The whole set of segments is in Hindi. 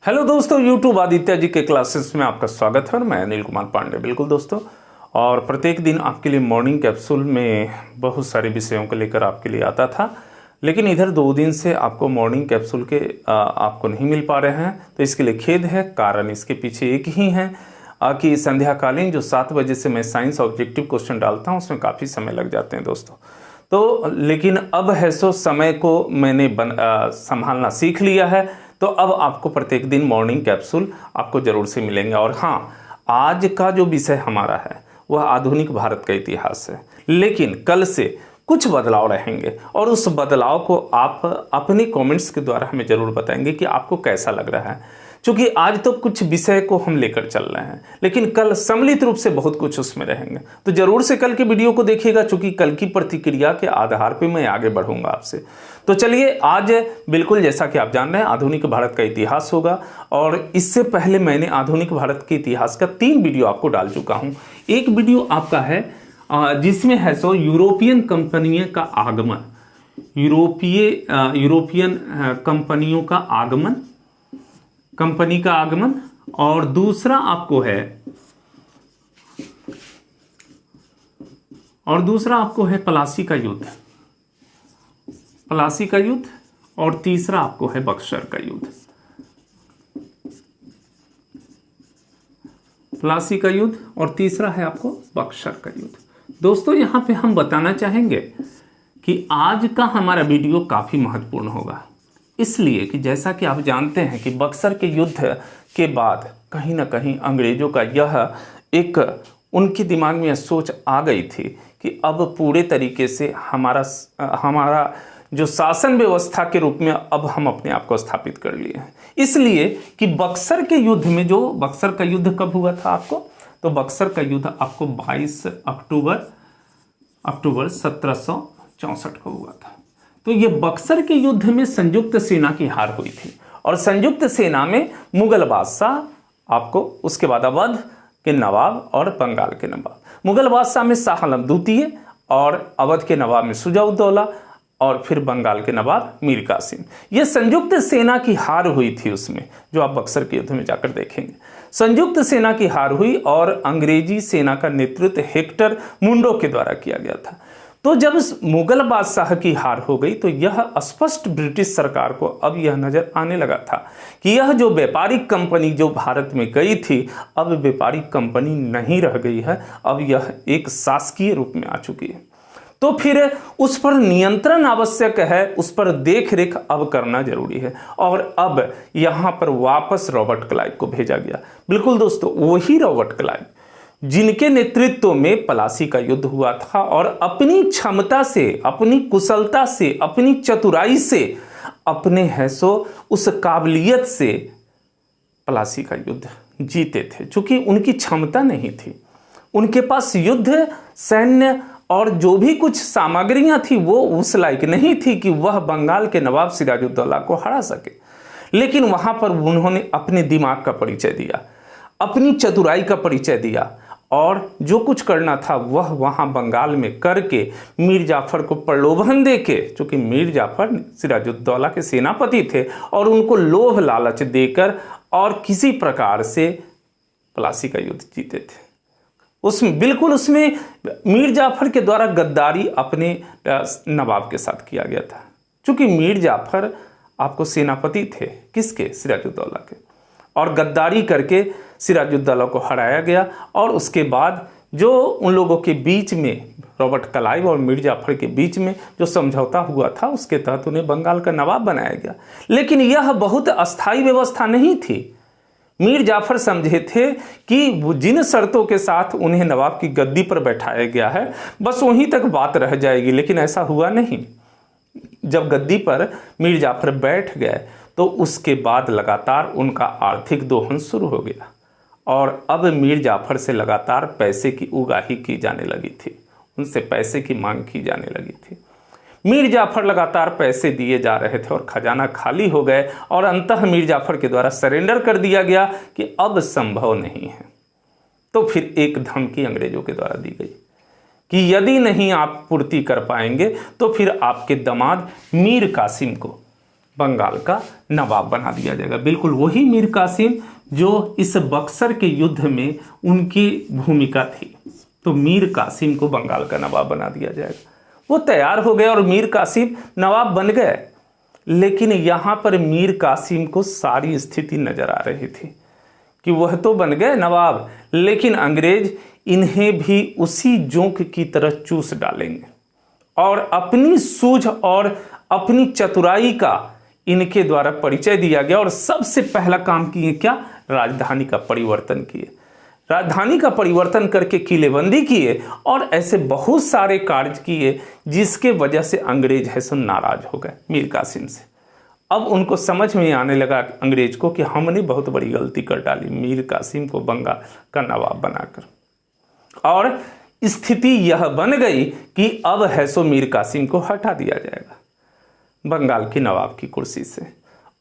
हेलो दोस्तों, यूट्यूब आदित्य जी के क्लासेस में आपका स्वागत है और मैं अनिल कुमार पांडे। बिल्कुल दोस्तों, और प्रत्येक दिन आपके लिए मॉर्निंग कैप्सूल में बहुत सारे विषयों को लेकर आपके लिए आता था, लेकिन इधर 2 दिन से आपको मॉर्निंग कैप्सूल के आपको नहीं मिल पा रहे हैं। तो इसके लिए खेद है। कारण इसके पीछे एक ही है कि संध्याकालीन जो 7 बजे से मैं साइंस ऑब्जेक्टिव क्वेश्चन डालता हूँ उसमें काफ़ी समय लग जाते हैं दोस्तों। तो लेकिन अब है सो समय को मैंने संभालना सीख लिया है, तो अब आपको प्रत्येक दिन मॉर्निंग कैप्सूल आपको ज़रूर से मिलेंगे। और हाँ, आज का जो विषय हमारा है वह आधुनिक भारत का इतिहास है, लेकिन कल से कुछ बदलाव रहेंगे और उस बदलाव को आप अपने कमेंट्स के द्वारा हमें ज़रूर बताएंगे कि आपको कैसा लग रहा है। क्योंकि आज तो कुछ विषय को हम लेकर चल रहे हैं, लेकिन कल सम्मिलित रूप से बहुत कुछ उसमें रहेंगे। तो जरूर से कल के वीडियो को देखिएगा, क्योंकि कल की प्रतिक्रिया के आधार पर मैं आगे बढ़ूंगा आपसे। तो चलिए, आज बिल्कुल जैसा कि आप जान रहे हैं आधुनिक भारत का इतिहास होगा, और इससे पहले मैंने आधुनिक भारत के इतिहास का 3 वीडियो आपको डाल चुका हूं। एक वीडियो आपका है जिसमें है सो यूरोपियन कंपनियों का आगमन, यूरोपियन कंपनियों का आगमन, कंपनी का आगमन। और दूसरा आपको है प्लासी का युद्ध, प्लासी का युद्ध। और तीसरा आपको है बक्सर का युद्ध, प्लासी का युद्ध। और तीसरा है आपको बक्सर का युद्ध। दोस्तों, यहां पे हम बताना चाहेंगे कि आज का हमारा वीडियो काफी महत्वपूर्ण होगा, इसलिए कि जैसा कि आप जानते हैं कि बक्सर के युद्ध के बाद कहीं ना कहीं अंग्रेजों का यह एक उनके दिमाग में यह सोच आ गई थी कि अब पूरे तरीके से हमारा जो शासन व्यवस्था के रूप में अब हम अपने आप को स्थापित कर लिए हैं। इसलिए कि बक्सर के युद्ध में, जो बक्सर का युद्ध कब हुआ था आपको, तो बक्सर का युद्ध आपको 22 अक्टूबर 1764 को हुआ था। तो ये बक्सर के युद्ध में संयुक्त सेना की हार हुई थी, और संयुक्त सेना में मुगल बादशाह, आपको उसके बाद अवध के नवाब और बंगाल के नवाब, मुगल बादशाह में शाह आलम द्वितीय, और अवध के नवाब में शुजा-उद-दौला, और फिर बंगाल के नवाब मीर कासिम। यह संयुक्त सेना की हार हुई थी उसमें, जो आप बक्सर के युद्ध में जाकर देखेंगे। संयुक्त सेना की हार हुई और अंग्रेजी सेना का नेतृत्व हेक्टर मुंडो के द्वारा किया गया था। तो जब मुगल बादशाह की हार हो गई तो यह स्पष्ट ब्रिटिश सरकार को अब यह नजर आने लगा था कि यह जो व्यापारिक कंपनी जो भारत में गई थी, अब व्यापारिक कंपनी नहीं रह गई है, अब यह एक शासकीय रूप में आ चुकी है। तो फिर उस पर नियंत्रण आवश्यक है, उस पर देख रेख अब करना जरूरी है। और अब यहां पर वापस रॉबर्ट क्लाइव को भेजा गया। बिल्कुल दोस्तों, वही रॉबर्ट क्लाइव जिनके नेतृत्व में प्लासी का युद्ध हुआ था, और अपनी क्षमता से, अपनी कुशलता से, अपनी चतुराई से, अपने हैसो उस काबिलियत से प्लासी का युद्ध जीते थे। चूंकि उनकी क्षमता नहीं थी, उनके पास युद्ध सैन्य और जो भी कुछ सामग्रियां थी वो उस लायक नहीं थी कि वह बंगाल के नवाब सिराजुद्दौला को हरा सके। लेकिन वहां पर उन्होंने अपने दिमाग का परिचय दिया, अपनी चतुराई का परिचय दिया, और जो कुछ करना था वह वहां बंगाल में करके मीर जाफर को प्रलोभन देके, क्योंकि मीर जाफर सिराजुद्दौला के सेनापति थे, और उनको लोभ लालच देकर और किसी प्रकार से प्लासी का युद्ध जीते थे। उसमें मीर जाफर के द्वारा गद्दारी अपने नवाब के साथ किया गया था। क्योंकि मीर जाफर आपको सेनापति थे किसके, सिराजुद्दौला के, और गद्दारी करके सिराजुद्दौला को हराया गया। और उसके बाद जो उन लोगों के बीच में, रॉबर्ट क्लाइव और मीर जाफर के बीच में जो समझौता हुआ था, उसके तहत उन्हें बंगाल का नवाब बनाया गया। लेकिन यह बहुत अस्थायी व्यवस्था नहीं थी। मीर जाफर समझे थे कि वो जिन शर्तों के साथ उन्हें नवाब की गद्दी पर बैठाया गया है, बस वहीं तक बात रह जाएगी। लेकिन ऐसा हुआ नहीं। जब गद्दी पर मीर जाफर बैठ गए तो उसके बाद लगातार उनका आर्थिक दोहन शुरू हो गया, और अब मीर जाफर से लगातार पैसे की उगाही की जाने लगी थी, उनसे पैसे की मांग की जाने लगी थी। मीर जाफर लगातार पैसे दिए जा रहे थे और खजाना खाली हो गए, और अंततः मीर जाफर के द्वारा सरेंडर कर दिया गया कि अब संभव नहीं है। तो फिर एक धमकी अंग्रेजों के द्वारा दी गई कि यदि नहीं आप पूर्ति कर पाएंगे तो फिर आपके दामाद मीर कासिम को बंगाल का नवाब बना दिया जाएगा। बिल्कुल वही मीर कासिम जो इस बक्सर के युद्ध में उनकी भूमिका थी। तो मीर कासिम को बंगाल का नवाब बना दिया जाएगा। वो तैयार हो गए और मीर कासिम नवाब बन गए। लेकिन यहाँ पर मीर कासिम को सारी स्थिति नजर आ रही थी कि वह तो बन गए नवाब, लेकिन अंग्रेज इन्हें भी उसी जोंक की तरह चूस डालेंगे और अपनी सूझ और अपनी चतुराई का इनके द्वारा परिचय दिया गया। और सबसे पहला काम किए क्या? राजधानी का परिवर्तन किए। राजधानी का परिवर्तन करके किलेबंदी किए और ऐसे बहुत सारे कार्य किए जिसके वजह से अंग्रेज है सो नाराज हो गए मीर कासिम से। अब उनको समझ में आने लगा अंग्रेज को कि हमने बहुत बड़ी गलती कर डाली मीर कासिम को बंगाल का नवाब बनाकर। और स्थिति यह बन गई कि अब है सो मीर कासिम को हटा दिया जाएगा बंगाल की नवाब की कुर्सी से।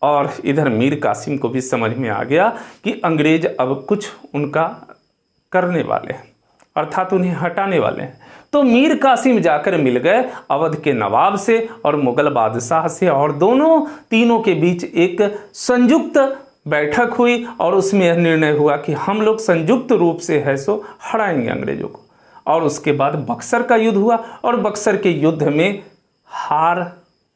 और इधर मीर कासिम को भी समझ में आ गया कि अंग्रेज अब कुछ उनका करने वाले हैं, अर्थात उन्हें हटाने वाले हैं। तो मीर कासिम जाकर मिल गए अवध के नवाब से और मुगल बादशाह से, और दोनों तीनों के बीच एक संयुक्त बैठक हुई और उसमें यह निर्णय हुआ कि हम लोग संयुक्त रूप से है सो हराएंगे अंग्रेजों को। और उसके बाद बक्सर का युद्ध हुआ और बक्सर के युद्ध में हार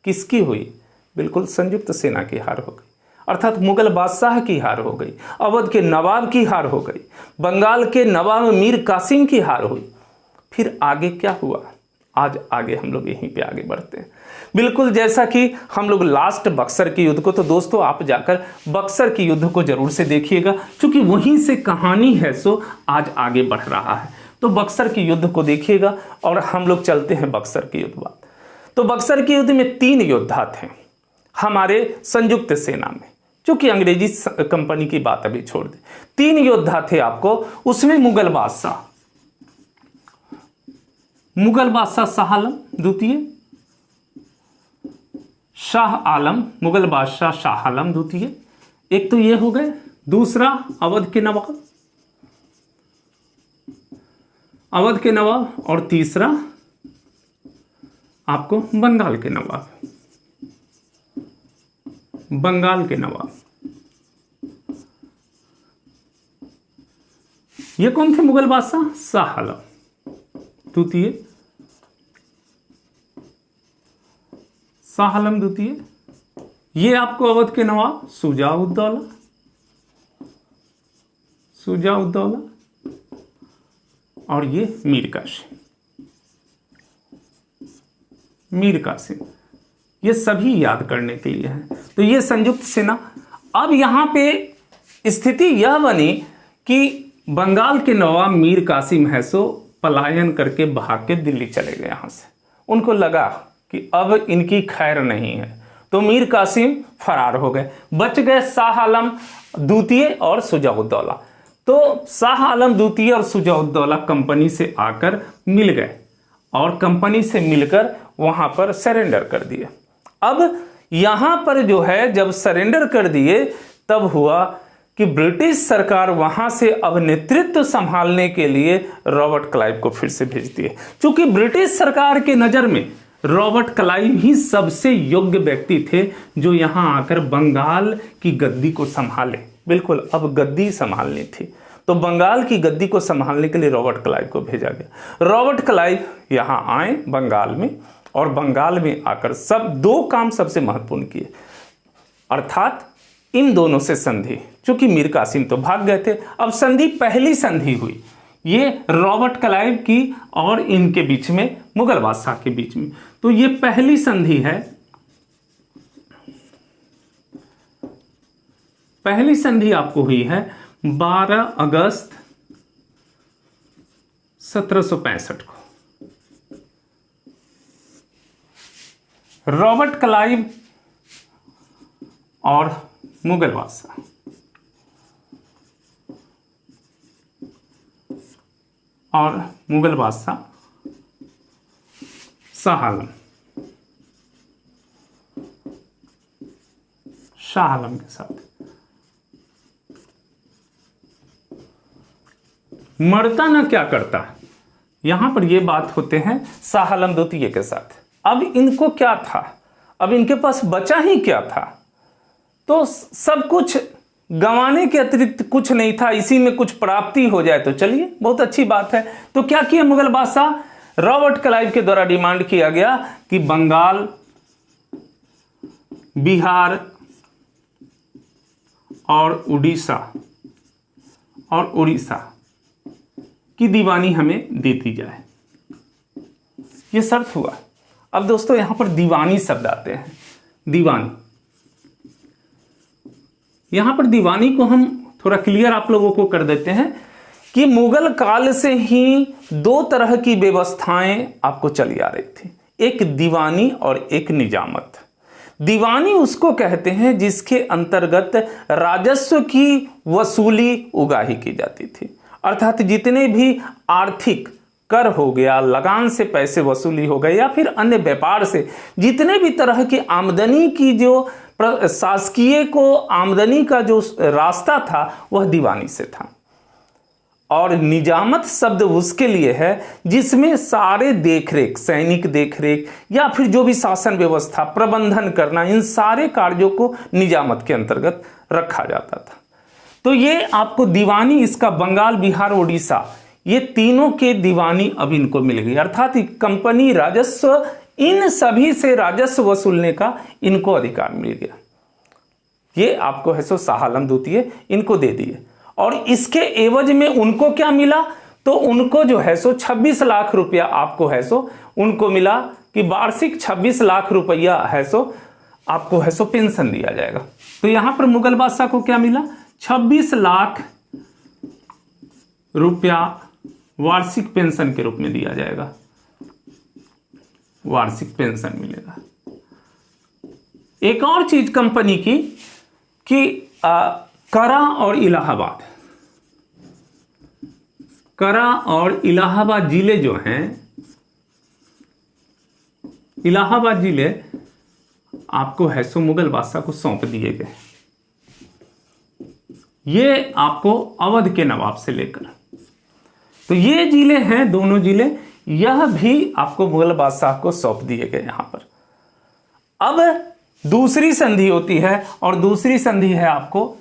किसकी हुई? बिल्कुल संयुक्त सेना की हार हो गई, अर्थात मुगल बादशाह की हार हो गई, अवध के नवाब की हार हो गई, बंगाल के नवाब मीर कासिम की हार हुई। फिर आगे क्या हुआ? आज आगे हम लोग यहीं पे आगे बढ़ते हैं। बिल्कुल जैसा कि हम लोग लास्ट बक्सर के युद्ध को, तो दोस्तों आप जाकर बक्सर के युद्ध को जरूर से देखिएगा, क्योंकि वहीं से कहानी है सो आज आगे बढ़ रहा है। तो बक्सर के युद्ध को देखिएगा और हम लोग चलते हैं बक्सर के युद्ध बाद। तो बक्सर के युद्ध में 3 योद्धा थे हमारे संयुक्त सेना में, क्योंकि अंग्रेजी कंपनी की बात अभी छोड़ दे। 3 योद्धा थे आपको, उसमें मुगल बादशाह शाह आलम द्वितीय, शाह आलम मुगल बादशाह शाह आलम द्वितीय, एक तो ये हो गए। दूसरा अवध के नवाब, और तीसरा आपको बंगाल के नवाब। ये कौन थे? मुगल बादशाह शाह आलम द्वितीय, शाह आलम द्वितीय। ये आपको अवध के नवाब शुजा-उद-दौला, और ये मीर कासिम। ये सभी याद करने के लिए हैं। तो ये संयुक्त सेना। अब यहां पे स्थिति यह बनी कि बंगाल के नवाब मीर कासिम है सो पलायन करके भाग के दिल्ली चले गए। यहां से उनको लगा कि अब इनकी खैर नहीं है, तो मीर कासिम फरार हो गए। बच गए शाह आलम द्वितीय और शुजा-उद-दौला। तो शाह आलम द्वितीय और शुजा-उद-दौला कंपनी से आकर मिल गए और कंपनी से मिलकर वहां पर सरेंडर कर दिए। अब यहां पर जो है जब सरेंडर कर दिए, तब हुआ कि ब्रिटिश सरकार वहां से अब नेतृत्व संभालने के लिए रॉबर्ट क्लाइव को फिर से भेजती है, क्योंकि ब्रिटिश सरकार के नजर में रॉबर्ट क्लाइव ही सबसे योग्य व्यक्ति थे जो यहां आकर बंगाल की गद्दी को संभाले। बिल्कुल अब गद्दी संभालनी थी, तो बंगाल की गद्दी को संभालने के लिए रॉबर्ट क्लाइव को भेजा गया। रॉबर्ट क्लाइव यहां आए बंगाल में, और बंगाल में आकर सब 2 काम सबसे महत्वपूर्ण किए, अर्थात इन दोनों से संधि। क्योंकि मीर कासिम तो भाग गए थे, अब संधि, पहली संधि हुई ये रॉबर्ट क्लाइव की और इनके बीच में, मुगल बादशाह के बीच में। तो ये पहली संधि है। पहली संधि आपको हुई है 12 अगस्त 1765 को। रॉबर्ट क्लाइव और मुगल बादशाह, शाह आलम के साथ। मरता ना क्या करता, यहां पर ये बात होते हैं शाह आलम द्वितीय के साथ। अब इनको क्या था, अब इनके पास बचा ही क्या था, तो सब कुछ गंवाने के अतिरिक्त कुछ नहीं था, इसी में कुछ प्राप्ति हो जाए तो चलिए बहुत अच्छी बात है। तो क्या किया मुगल बादशाह, रॉबर्ट क्लाइव के द्वारा डिमांड किया गया कि बंगाल, बिहार और उड़ीसा की दीवानी हमें देती जाए, ये शर्त हुआ। अब दोस्तों यहां पर दीवानी शब्द आते हैं, दीवानी, यहां पर दीवानी को हम थोड़ा क्लियर आप लोगों को कर देते हैं कि मुगल काल से ही दो तरह की व्यवस्थाएं आपको चली आ रही थी, एक दीवानी और एक निजामत। दीवानी उसको कहते हैं जिसके अंतर्गत राजस्व की वसूली उगाही की जाती थी, अर्थात जितने भी आर्थिक कर हो गया, लगान से पैसे वसूली हो गए, या फिर अन्य व्यापार से जितने भी तरह की आमदनी की जो शासकीय को आमदनी का जो रास्ता था वह दीवानी से था। और निजामत शब्द उसके लिए है जिसमें सारे देखरेख, सैनिक देखरेख या फिर जो भी शासन व्यवस्था प्रबंधन करना, इन सारे कार्यों को निजामत के अंतर्गत रखा जाता था। तो ये आपको दीवानी, इसका बंगाल, बिहार, उड़ीसा, ये तीनों के दीवानी अब इनको मिल गई, अर्थात कंपनी राजस्व, इन सभी से राजस्व वसूलने का इनको अधिकार मिल गया। ये आपको है सो शाह आलम द्वितीय इनको दे दिए। और इसके एवज में उनको क्या मिला, तो उनको जो है सो 26 लाख रुपया आपको है सो उनको मिला कि वार्षिक 26 लाख रुपया है सो आपको है सो पेंशन दिया जाएगा। तो यहां पर मुगल बादशाह को क्या मिला, 26 लाख रुपया वार्षिक पेंशन के रूप में दिया जाएगा, वार्षिक पेंशन मिलेगा। एक और चीज कंपनी की कि करा और इलाहाबाद, करा और इलाहाबाद जिले जो हैं, इलाहाबाद जिले आपको है सो मुगल बादशाह को सौंप दिए गए। ये आपको अवध के नवाब से लेकर, तो ये जिले हैं दोनों जिले, यह भी आपको मुगल बादशाह को सौंप दिए गए यहां पर। अब दूसरी संधि होती है, और दूसरी संधि है आपको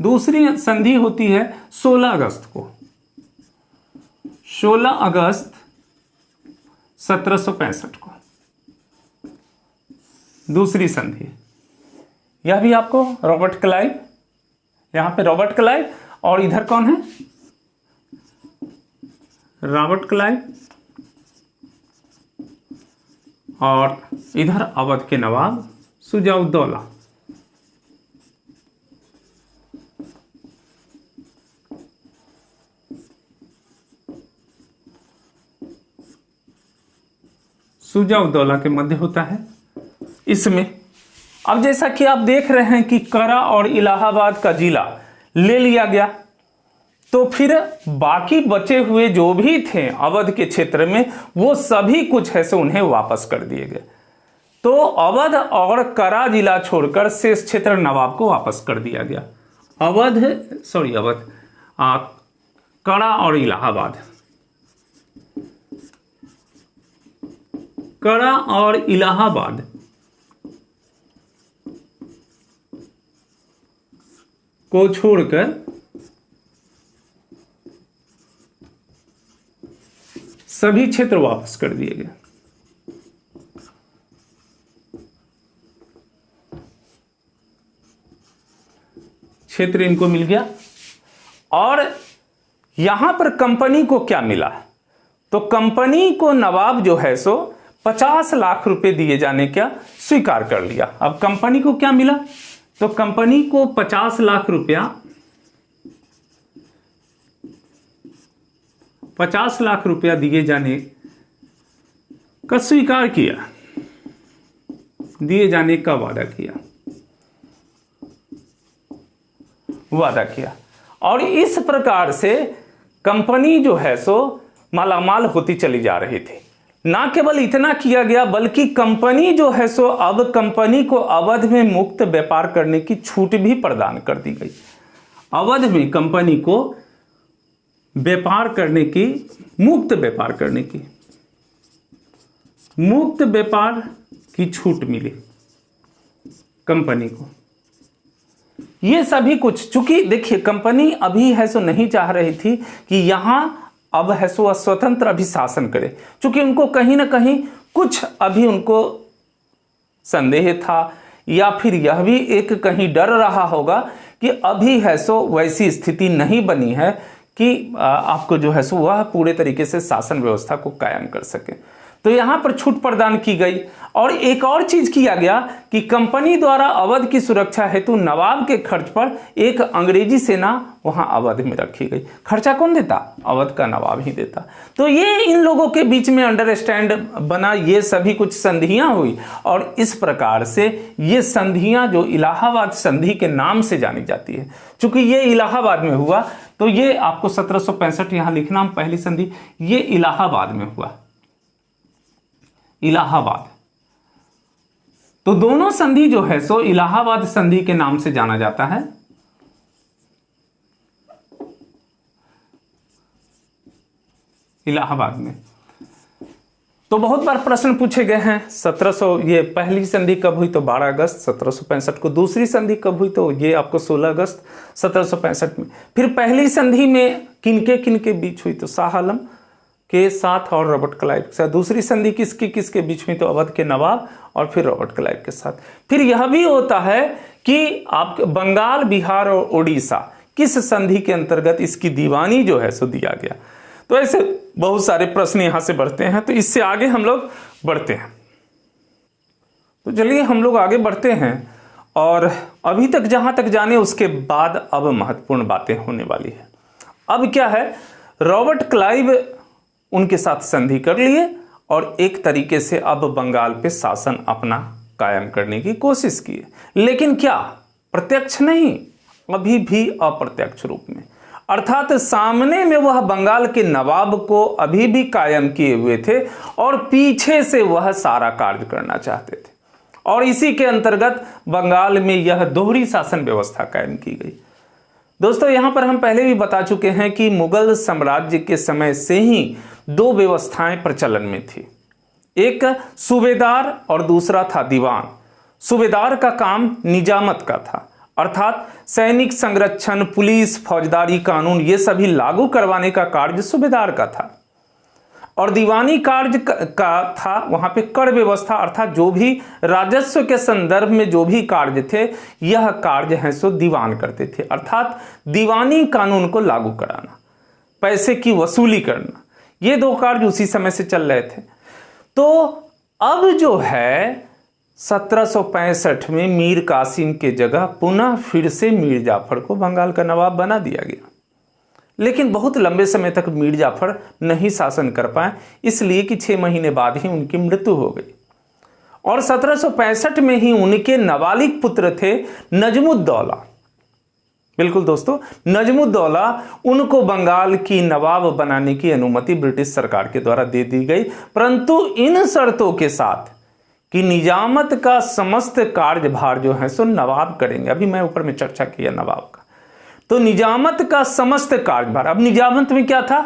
दूसरी संधि होती है 16 अगस्त को, 16 अगस्त 1765 को दूसरी संधि। यह भी आपको रॉबर्ट क्लाइव, यहां पे रॉबर्ट क्लाइव, और इधर कौन है, रॉबर्ट क्लाइव, और इधर अवध के नवाब शुजा-उद-दौला। शुजा-उद-दौला के मध्य होता है इसमें। अब जैसा कि आप देख रहे हैं कि करा और इलाहाबाद का जिला ले लिया गया, तो फिर बाकी बचे हुए जो भी थे अवध के क्षेत्र में, वो सभी कुछ है सो उन्हें वापस कर दिए गए। तो अवध और करा जिला छोड़कर शेष क्षेत्र नवाब को वापस कर दिया गया। करा और इलाहाबाद, करा और इलाहाबाद को छोड़कर सभी क्षेत्र वापस कर दिए गए। क्षेत्र इनको मिल गया। और यहां पर कंपनी को क्या मिला, तो कंपनी को नवाब जो है सो 50 लाख रुपए दिए जाने का स्वीकार कर लिया। अब कंपनी को क्या मिला, तो कंपनी को 50 लाख रुपया, 50 लाख रुपया दिए जाने का स्वीकार किया, दिए जाने का वादा किया। और इस प्रकार से कंपनी जो है सो मालामाल होती चली जा रही थी। ना केवल इतना किया गया, बल्कि कंपनी जो है सो अब कंपनी को अवध में मुक्त व्यापार करने की छूट भी प्रदान कर दी गई। अवध में कंपनी को व्यापार करने की, मुक्त व्यापार करने की मुक्त व्यापार की छूट मिली कंपनी को। ये सभी कुछ, चूंकि देखिए कंपनी अभी है सो नहीं चाह रही थी कि यहां अब है सो स्वतंत्र अभी शासन करे, चूंकि उनको कहीं ना कहीं कुछ अभी उनको संदेह था, या फिर यह भी एक कहीं डर रहा होगा कि अभी है सो वैसी स्थिति नहीं बनी है कि आपको जो है सो वह पूरे तरीके से शासन व्यवस्था को कायम कर सके। तो यहां पर छूट प्रदान की गई। और एक और चीज किया गया कि कंपनी द्वारा अवध की सुरक्षा हेतु नवाब के खर्च पर एक अंग्रेजी सेना वहां अवध में रखी गई। खर्चा कौन देता? अवध का नवाब ही देता। तो ये इन लोगों के बीच में अंडरस्टैंड बना, ये सभी कुछ संधियां हुई, और इस प्रकार से ये संधियां जो इलाहाबाद संधि के नाम से जानी जाती है, चूंकि ये इलाहाबाद में हुआ तो ये आपको 1765 यहां लिखना, पहली संधि ये इलाहाबाद में हुआ, इलाहाबाद। तो दोनों संधि जो है सो इलाहाबाद संधि के नाम से जाना जाता है। इलाहाबाद में तो बहुत बार प्रश्न पूछे गए हैं। 1700 ये पहली संधि कब हुई? तो 12 अगस्त 1765 को। दूसरी संधि कब हुई? तो ये आपको 16 अगस्त 1765 में। फिर पहली संधि में किनके बीच हुई? तो शाह आलम के साथ और रॉबर्ट क्लाइव के साथ। दूसरी संधि किसके बीच हुई? तो अवध के नवाब और फिर रॉबर्ट क्लाइव के साथ। फिर यह भी होता है कि आप बंगाल, बिहार और उड़ीसा किस संधि के अंतर्गत इसकी दीवानी जो है सो दिया गया। तो ऐसे बहुत सारे प्रश्न यहां से बढ़ते हैं, तो इससे आगे हम लोग बढ़ते हैं। तो चलिए हम लोग आगे बढ़ते हैं, और अभी तक जहां तक जाने उसके बाद अब महत्वपूर्ण बातें होने वाली है। अब क्या है, रॉबर्ट क्लाइव उनके साथ संधि कर लिए और एक तरीके से अब बंगाल पे शासन अपना कायम करने की कोशिश की, लेकिन क्या प्रत्यक्ष नहीं, अभी भी अप्रत्यक्ष रूप में, अर्थात सामने में वह बंगाल के नवाब को अभी भी कायम किए हुए थे और पीछे से वह सारा कार्य करना चाहते थे। और इसी के अंतर्गत बंगाल में यह दोहरी शासन व्यवस्था कायम की गई। दोस्तों यहां पर हम पहले भी बता चुके हैं कि मुगल साम्राज्य के समय से ही दो व्यवस्थाएं प्रचलन में थी, एक सूबेदार और दूसरा था दीवान। सूबेदार का काम निजामत का था, अर्थात सैनिक संरक्षण, पुलिस, फौजदारी कानून ये सभी लागू करवाने का कार्य सूबेदार का था। और दीवानी कार्य का था वहां पे कर व्यवस्था, अर्थात जो भी राजस्व के संदर्भ में जो भी कार्य थे यह कार्य है सो दीवान करते थे, अर्थात दीवानी कानून को लागू कराना, पैसे की वसूली करना, ये दो कार्य उसी समय से चल रहे थे। तो अब जो है 1765 में मीर कासिम के जगह पुनः फिर से मीर जाफर को बंगाल का नवाब बना दिया गया, लेकिन बहुत लंबे समय तक मीर जाफर नहीं शासन कर पाए, इसलिए कि 6 महीने बाद ही उनकी मृत्यु हो गई। और 1765 में ही उनके नाबालिग पुत्र थे नजमुद्दौला। बिल्कुल दोस्तों, नजमुद्दौला, उनको बंगाल की नवाब बनाने की अनुमति ब्रिटिश सरकार के द्वारा दे दी गई, परंतु इन शर्तों के साथ कि निजामत का समस्त कार्यभार जो है सो नवाब करेंगे। अभी मैं ऊपर में चर्चा किया नवाब का, तो निजामत का समस्त कार्यभार। अब निजामत में क्या था?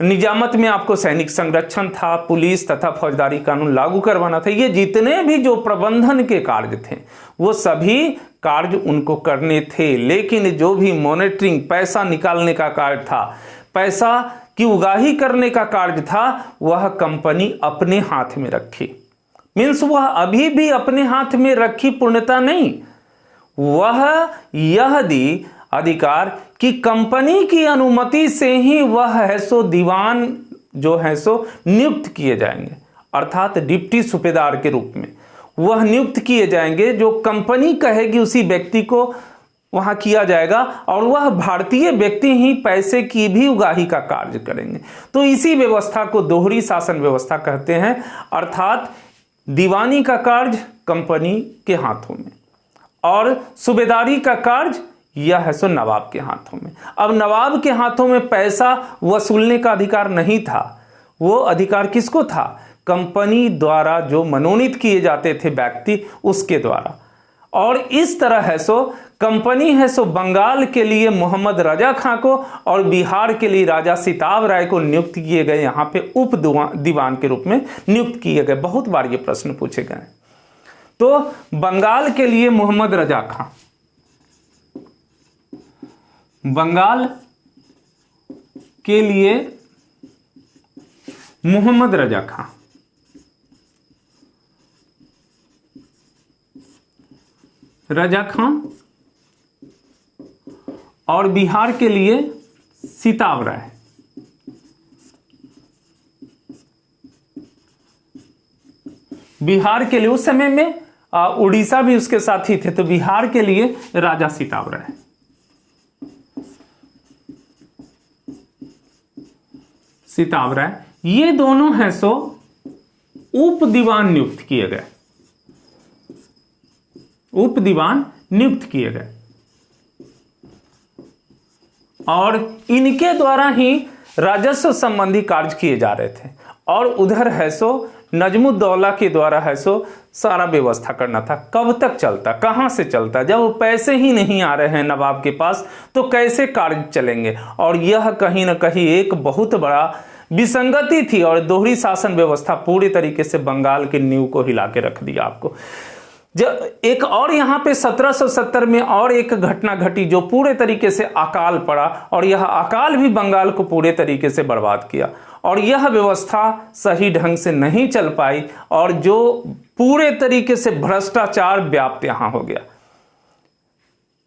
निजामत में आपको सैनिक संरक्षण था, पुलिस तथा फौजदारी कानून लागू करवाना था, ये जितने भी जो प्रबंधन के कार्य थे वो सभी कार्य उनको करने थे। लेकिन जो भी मॉनिटरिंग, पैसा निकालने का कार्य था, पैसा की उगाही करने का कार्य था, वह कंपनी अपने हाथ में रखी। मीन्स वह अभी भी अपने हाथ में रखी पूर्णता नहीं, वह यह दी अधिकार कि कंपनी की अनुमति से ही वह है सो दीवान जो है सो नियुक्त किए जाएंगे, अर्थात डिप्टी सूबेदार के रूप में वह नियुक्त किए जाएंगे। जो कंपनी कहेगी उसी व्यक्ति को वहां किया जाएगा, और वह भारतीय व्यक्ति ही पैसे की भी उगाही का कार्य करेंगे। तो इसी व्यवस्था को दोहरी शासन व्यवस्था कहते हैं, अर्थात दीवानी का कार्य कंपनी के हाथों में और सूबेदारी का कार्य यह है सो नवाब के हाथों में। अब नवाब के हाथों में पैसा वसूलने का अधिकार नहीं था, वो अधिकार किसको था? कंपनी द्वारा जो मनोनीत किए जाते थे व्यक्ति, उसके द्वारा। और इस तरह है सो कंपनी है सो बंगाल के लिए मोहम्मद रजा खां को और बिहार के लिए राजा सिताब राय को नियुक्त किए गए, यहाँ पे उप दीवान के रूप में नियुक्त किए गए। बहुत बार ये प्रश्न पूछे गए। तो बंगाल के लिए मोहम्मद रजा खां, बंगाल के लिए मोहम्मद रजा खां, रजा खां, और बिहार के लिए सिताब राय। बिहार के लिए उस समय में उड़ीसा भी उसके साथ ही थे, तो बिहार के लिए राजा सिताब राय। सिताब राय, ये दोनों हैं सो उप दीवान नियुक्त किए गए, उप दीवान नियुक्त किए गए, और इनके द्वारा ही राजस्व संबंधी कार्य किए जा रहे थे। और उधर है सो नजमुद्दौला के द्वारा है सो सारा व्यवस्था करना था। कब तक चलता, कहां से चलता, जब पैसे ही नहीं आ रहे हैं नवाब के पास तो कैसे कार्य चलेंगे। और यह कहीं ना कहीं एक बहुत बड़ा विसंगति थी, और दोहरी शासन व्यवस्था पूरी तरीके से बंगाल के नींव को हिला के रख दिया आपको। जब एक और यहाँ पे 1770 में और एक घटना घटी जो पूरे तरीके से अकाल पड़ा, और यह अकाल भी बंगाल को पूरे तरीके से बर्बाद किया, और यह व्यवस्था सही ढंग से नहीं चल पाई, और जो पूरे तरीके से भ्रष्टाचार व्याप्त यहाँ हो गया।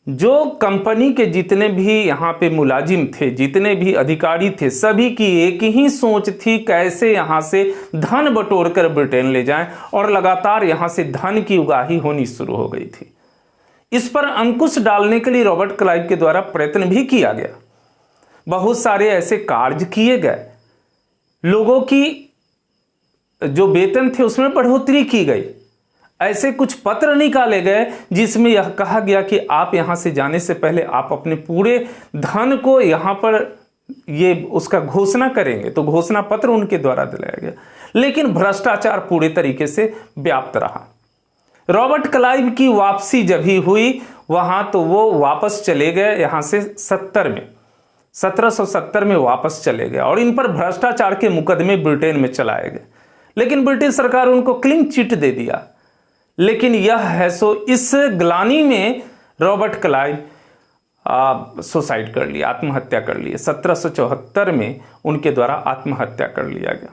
जो कंपनी के जितने भी यहाँ पे मुलाजिम थे, जितने भी अधिकारी थे, सभी की एक ही सोच थी कैसे यहाँ से धन बटोर कर ब्रिटेन ले जाएं, और लगातार यहाँ से धन की उगाही होनी शुरू हो गई थी। इस पर अंकुश डालने के लिए रॉबर्ट क्लाइव के द्वारा प्रयत्न भी किया गया। बहुत सारे ऐसे कार्य किए गए, लोगों की जो वेतन थे उसमें बढ़ोतरी की गई। ऐसे कुछ पत्र निकाले गए जिसमें यह कहा गया कि आप यहां से जाने से पहले आप अपने पूरे धन को यहां पर ये उसका घोषणा करेंगे, तो घोषणा पत्र उनके द्वारा दिलाया गया। लेकिन भ्रष्टाचार पूरे तरीके से व्याप्त रहा। रॉबर्ट क्लाइव की वापसी जब ही हुई वहां, तो वो वापस चले गए यहां से 1770 में वापस चले गए, और इन पर भ्रष्टाचार के मुकदमे ब्रिटेन में चलाए गए। लेकिन ब्रिटिश सरकार उनको क्लीन चिट दे दिया। लेकिन यह है सो इस ग्लानि में रॉबर्ट क्लाइव सुसाइड कर लिया, आत्महत्या कर लिए। 1774 में उनके द्वारा आत्महत्या कर लिया गया।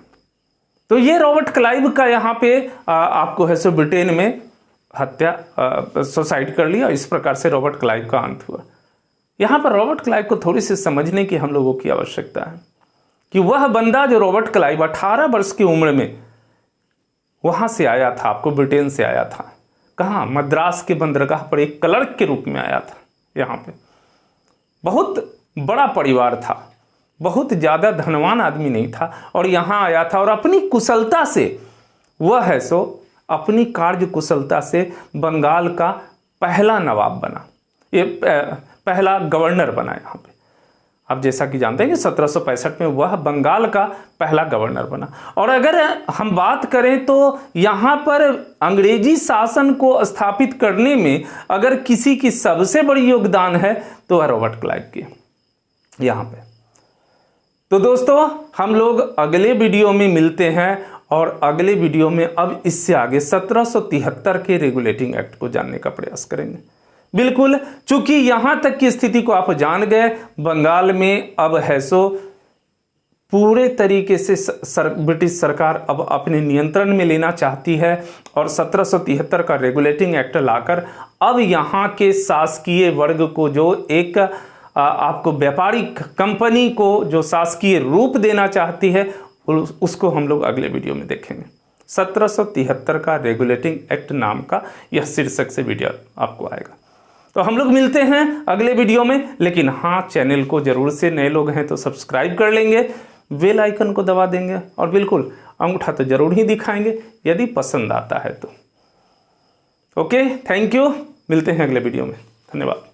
तो ये रॉबर्ट क्लाइव का यहाँ पे आपको है सो ब्रिटेन में हत्या, सुसाइड कर लिया। इस प्रकार से रॉबर्ट क्लाइव का अंत हुआ। यहाँ पर रॉबर्ट क्लाइव को थोड़ी सी समझने की हम लोगों की आवश्यकता है कि वह बंदा जो रॉबर्ट क्लाइव 18 वर्ष की उम्र में वहां से आया था, आपको ब्रिटेन से आया था। कहाँ? मद्रास के बंदरगाह पर एक क्लर्क के रूप में आया था। यहाँ पे बहुत बड़ा परिवार था, बहुत ज़्यादा धनवान आदमी नहीं था, और यहाँ आया था और अपनी कुशलता से वह है सो अपनी कार्य कुशलता से बंगाल का पहला नवाब बना, ये पहला गवर्नर बना यहाँ पे। अब जैसा कि जानते हैं कि 1765 में वह बंगाल का पहला गवर्नर बना। और अगर हम बात करें तो यहाँ पर अंग्रेजी शासन को स्थापित करने में अगर किसी की सबसे बड़ी योगदान है तो वह रॉबर्ट क्लाइव की यहाँ पे। तो दोस्तों हम लोग अगले वीडियो में मिलते हैं, और अगले वीडियो में अब इससे आगे 1773 के रेगुलेटिंग एक्ट को जानने का प्रयास करेंगे। बिल्कुल, चूंकि यहां तक की स्थिति को आप जान गए, बंगाल में अब है सो पूरे तरीके से ब्रिटिश सरकार अब अपने नियंत्रण में लेना चाहती है, और 1773 का रेगुलेटिंग एक्ट लाकर अब यहां के शासकीय वर्ग को, जो एक आपको व्यापारिक कंपनी को जो शासकीय रूप देना चाहती है, उसको हम लोग अगले वीडियो में देखेंगे। 1773 का रेगुलेटिंग एक्ट नाम का यह शीर्षक से वीडियो आपको आएगा। तो हम लोग मिलते हैं अगले वीडियो में। लेकिन हाँ, चैनल को जरूर से, नए लोग हैं तो सब्सक्राइब कर लेंगे, बेल आइकन को दबा देंगे, और बिल्कुल अंगूठा तो जरूर ही दिखाएंगे यदि पसंद आता है तो। Okay, thank you. मिलते हैं अगले वीडियो में। धन्यवाद।